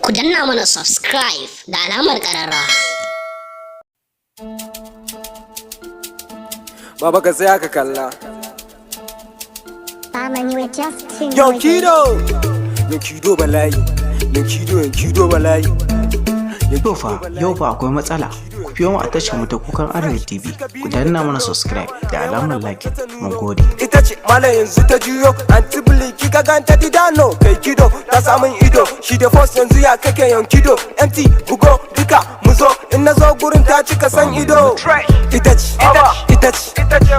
Ku danna mana subscribe da alamar ƙararrawa. Baba ka tsaya ka kalla. Yankido bala'i. Yankido bala'i. Yau fa akwai matsala. Ku biyo mu a tashar mu ta Kukan Arewa TV. Ku danna mana subscribe da alamar like. Mun gode. Ita ce mala yanzu ta juyo anti buliki ka ganta didano kai kido ta samun ido shi da force yanzu ya kake yankido empty bugo duka muzo in nazo gurin ta cika san ido. Ita ce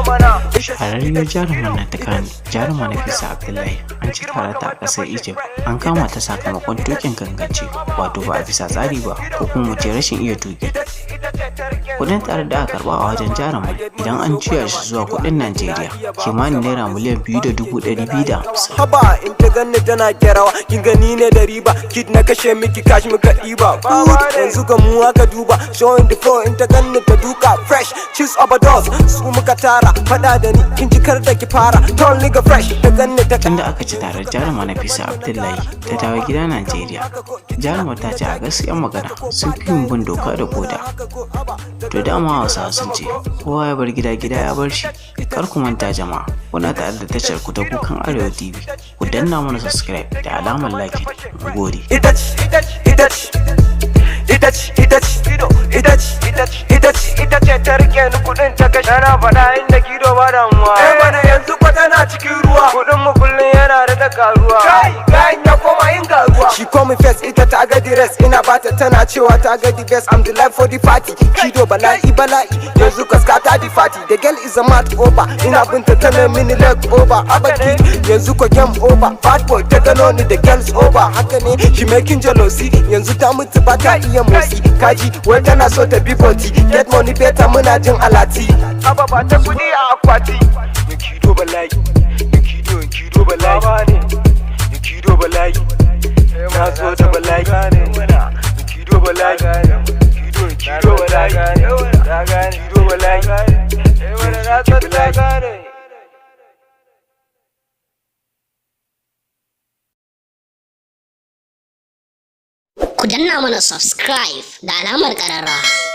mana. Shahararriyar jaruman na ta Kano, jaruma Nafisa Abdullahi, an ci tare ta a ƙasar Egypt. An kama ta sakamakon tukin gangance, wato ba a bisa tsari ba, ko kuma mu ce rashin iya tuki. Kudin tare da aka karba a wajen jaruman idan an juya shi zuwa kudin Najeriya kimanin naira miliyan 2,250. Haba in ta ganni tana gyarawa kin gani ne da riba kid na kashe miki cash muka ɗiba. Yanzu ga mu aka duba showing the flow in ta ganni ta duka fresh cheese overdose su muka tara fada da ni kin jikar da ki fara tall nigga fresh ta ganni ta. Tunda aka ci tare jaruma Nafisa Abdullahi ta dawo gida Najeriya, jaruma ta ce a gaskiyar magana sun fi yin bin doka da koda. To dama Hausawa sun ce kowa ya bar gida ya bar shi. Kar ku manta jama'a, kuna tare da tashar ku ta Kukan Arewa TV. Ku danna mana subscribe da alamar like. Mu gode. Ita ce ta rike ni kudin ta kashe na faɗa inda kido ba damuwa. Bana yanzu kwa tana cikin ruwa kudin mu kullum yana da karuwa. Kayan ya koma yin garuwa. She call me first ita ta ga rest ina bata tana cewa ta ga the best. I'm the life for the party. Kido bala'i yanzu kaska ta di party. The girl is a mad over ina binta tana mini leg over. Abaki yanzu ko game over. Bad boy ta gano ni the girls over. Haka ne she making jealousy yanzu ta mutu ba ta iya motsi. Kaji wai tana so ta bi 40 get money better muna jin alati. Aba ba ta kudi a akwati. Yankido bala'i. Yankido bala'i. Yankido bala'i. Na so ta bala'i. Yankido bala'i. Yankido bala'i. Yankido bala'i. Ku danna mana subscribe da alamar ƙararrawa.